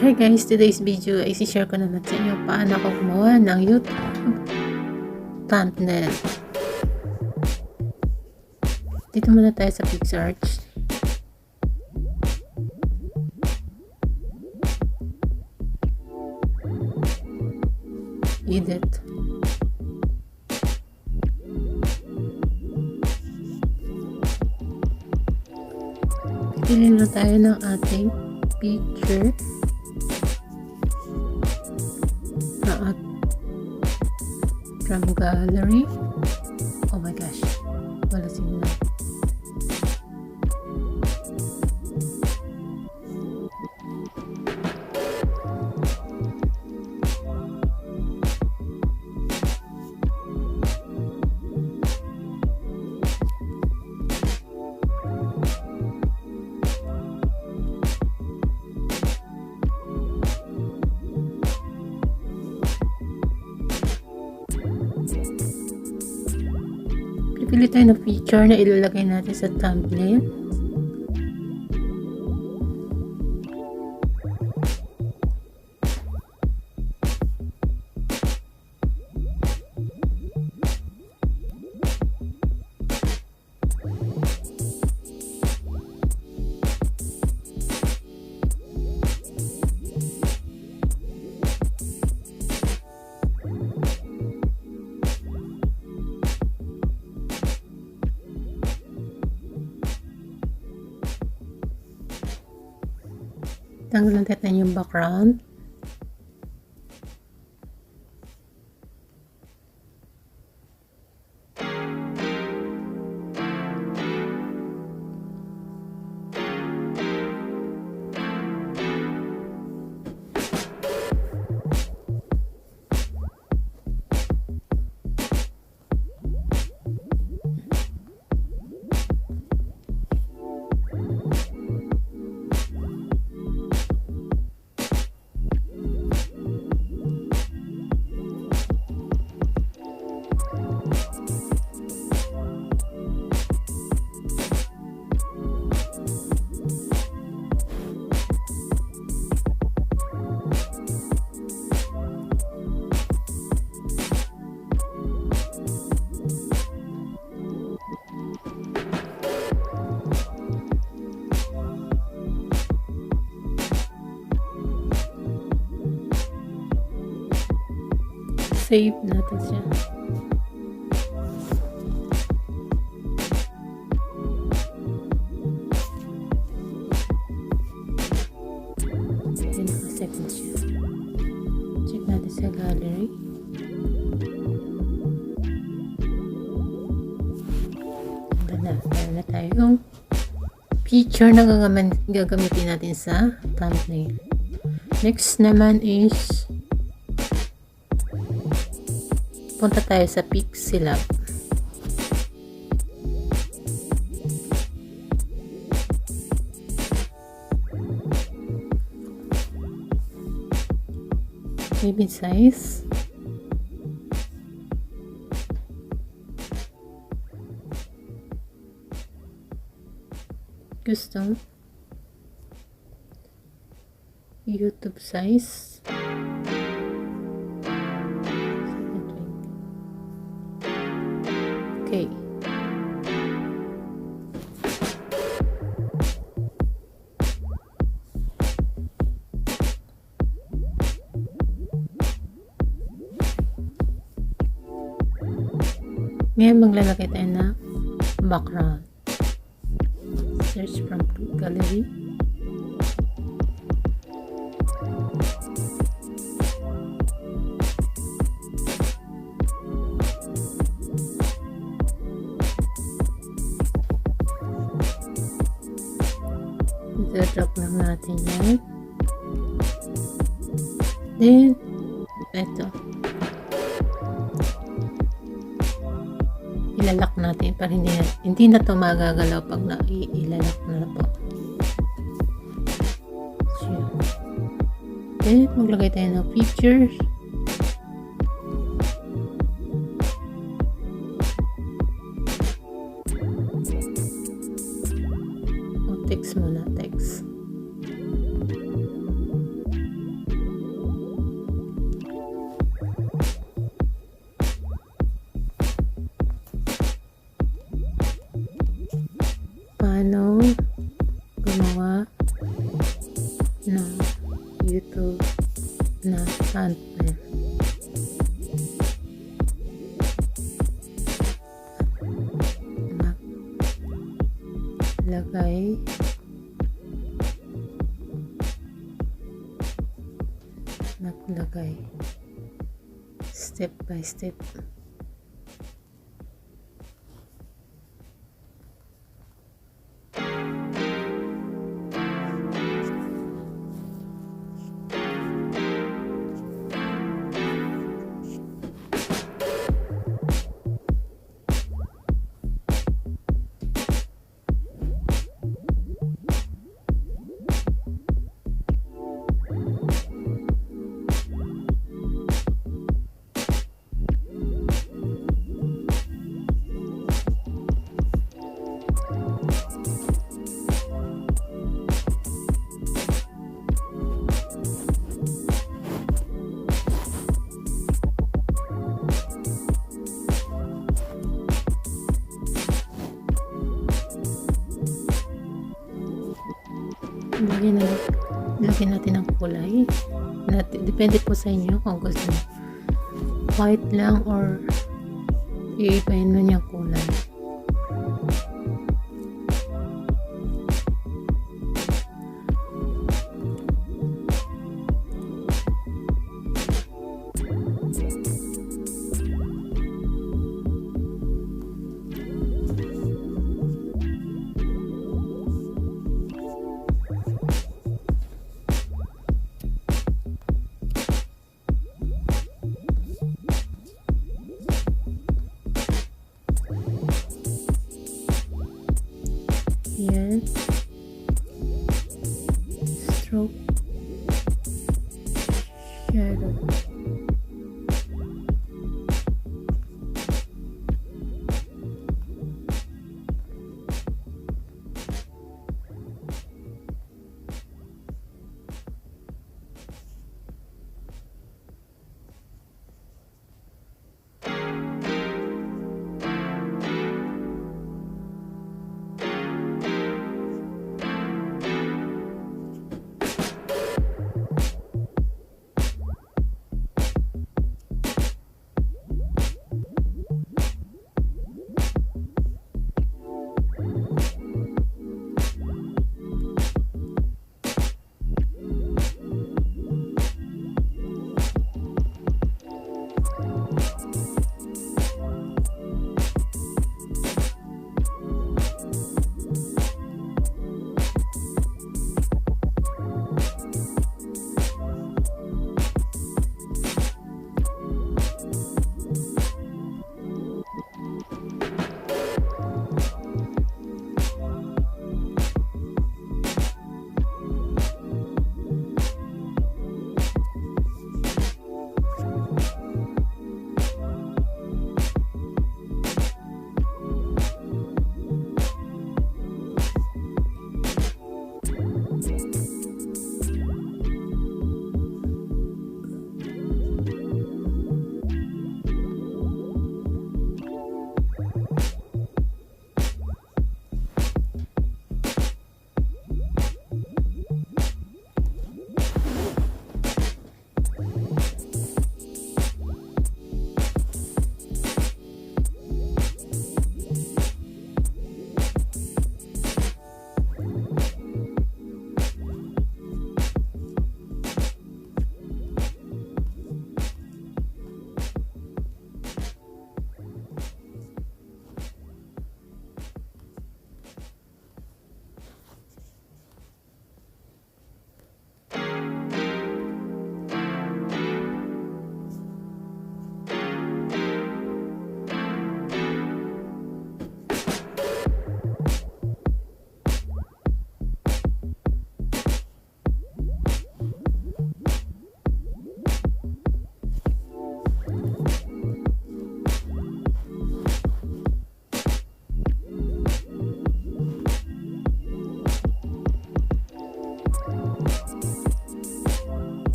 Hi guys, today's video ay isi-share ko naman sa inyo paano ako gumawa ng YouTube thumbnail. Dito muna tayo sa PixArt. Edit. Pipili na tayo ng ating picture. From gallery. Oh my gosh, wala signal. Pili tayo ng feature na ilalagay natin sa thumbnail. Tanggalan natin yung background. Save natin siya. Naka-save na siya. Check natin sa gallery. Meron na tayong picture na gagamitin natin sa thumbnail. Next naman is punta tayo sa Pixelab. Maybe size. Custom. YouTube size. Okay. Ngayon maglalagay tayo na background. Search from gallery. I-drop lang natin yan. Then, ito. Ilalak natin para hindi na to magagalaw pag ilalak na po. So, then, maglagay tayo ng pictures. Text muna, text. paano gumawa ng YouTube na thumbnail. Naglagay step by step. Lagyan natin ng kulay. Depende po sa inyo kung gusto nyo white lang or iibahin mo niya kulay. Yan. Stroke. Shadow.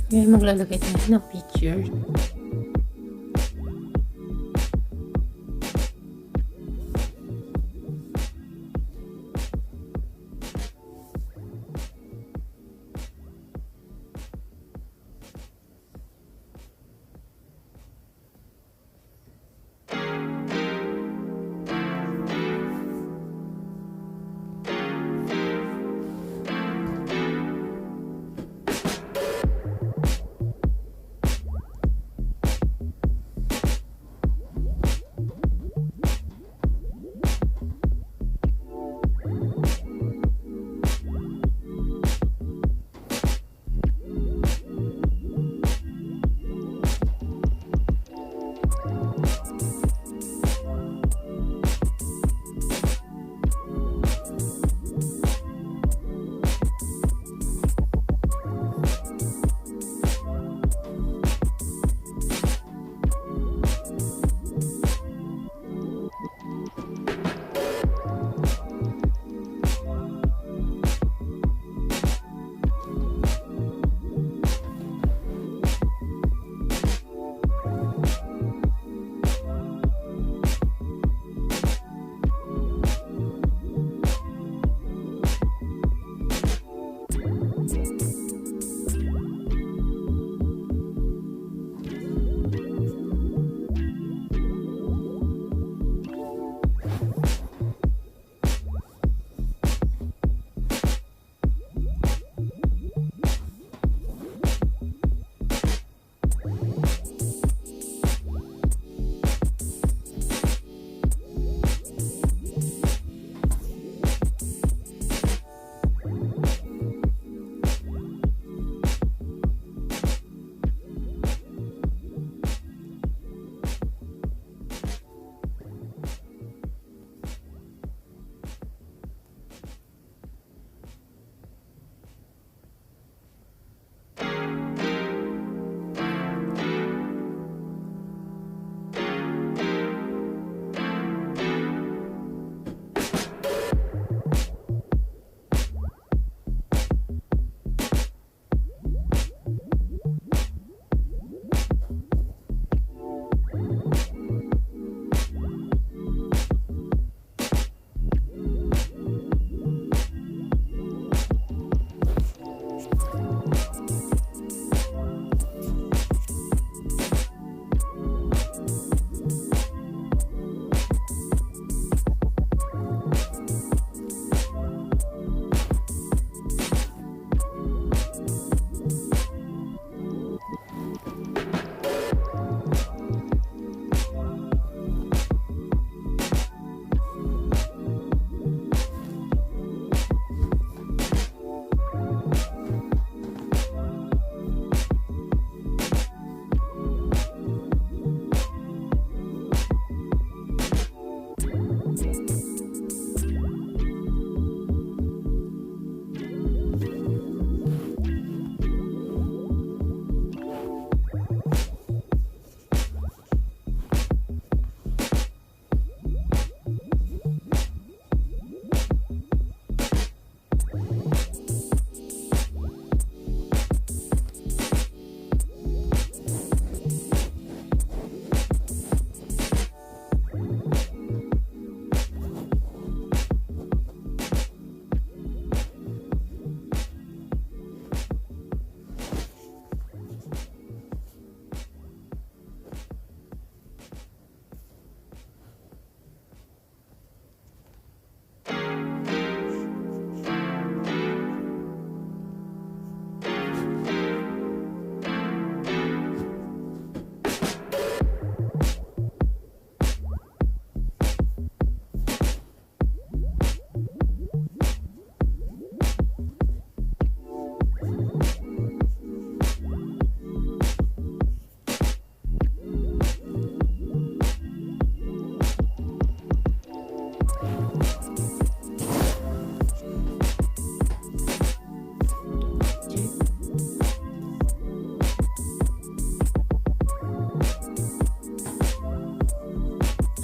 Ngayon maglalagay tayo ng picture.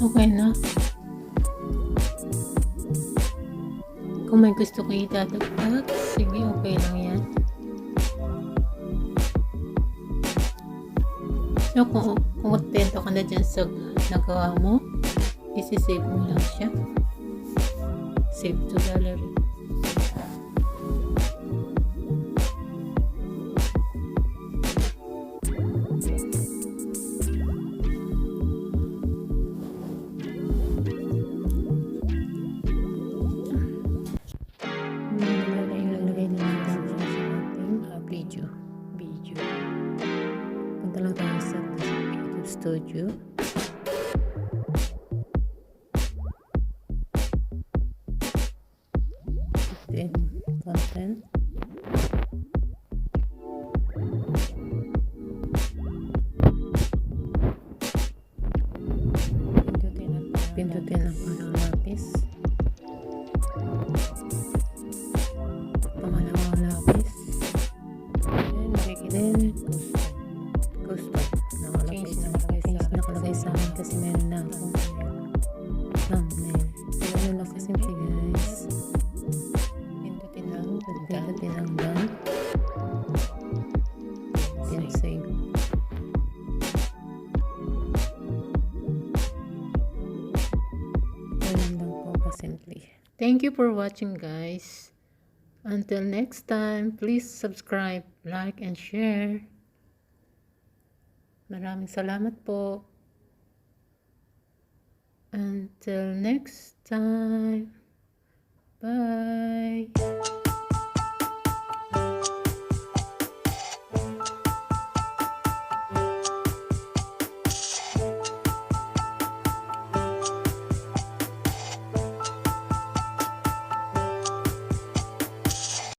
Okay na. Kung may gusto ko itadagdag, sige, okay lang yan. No, kung kontento ka na dyan sa nagawa mo, isi-save mo lang siya. Save to gallery. Ilalagay na natin siya sa ating video. Punta lang tayo sa YouTube Studio. Then, content. Pindutin ang parang lapis. Pangalawang lapis. Then, custom. Nakalagay sa akin kasi meron na akong thumbnail. Ano lang kasi guys. Pindutin ang done. Then save. Thank you for watching, guys. Until next time, please subscribe, like, and share. Maraming salamat po. Until next time. Bye.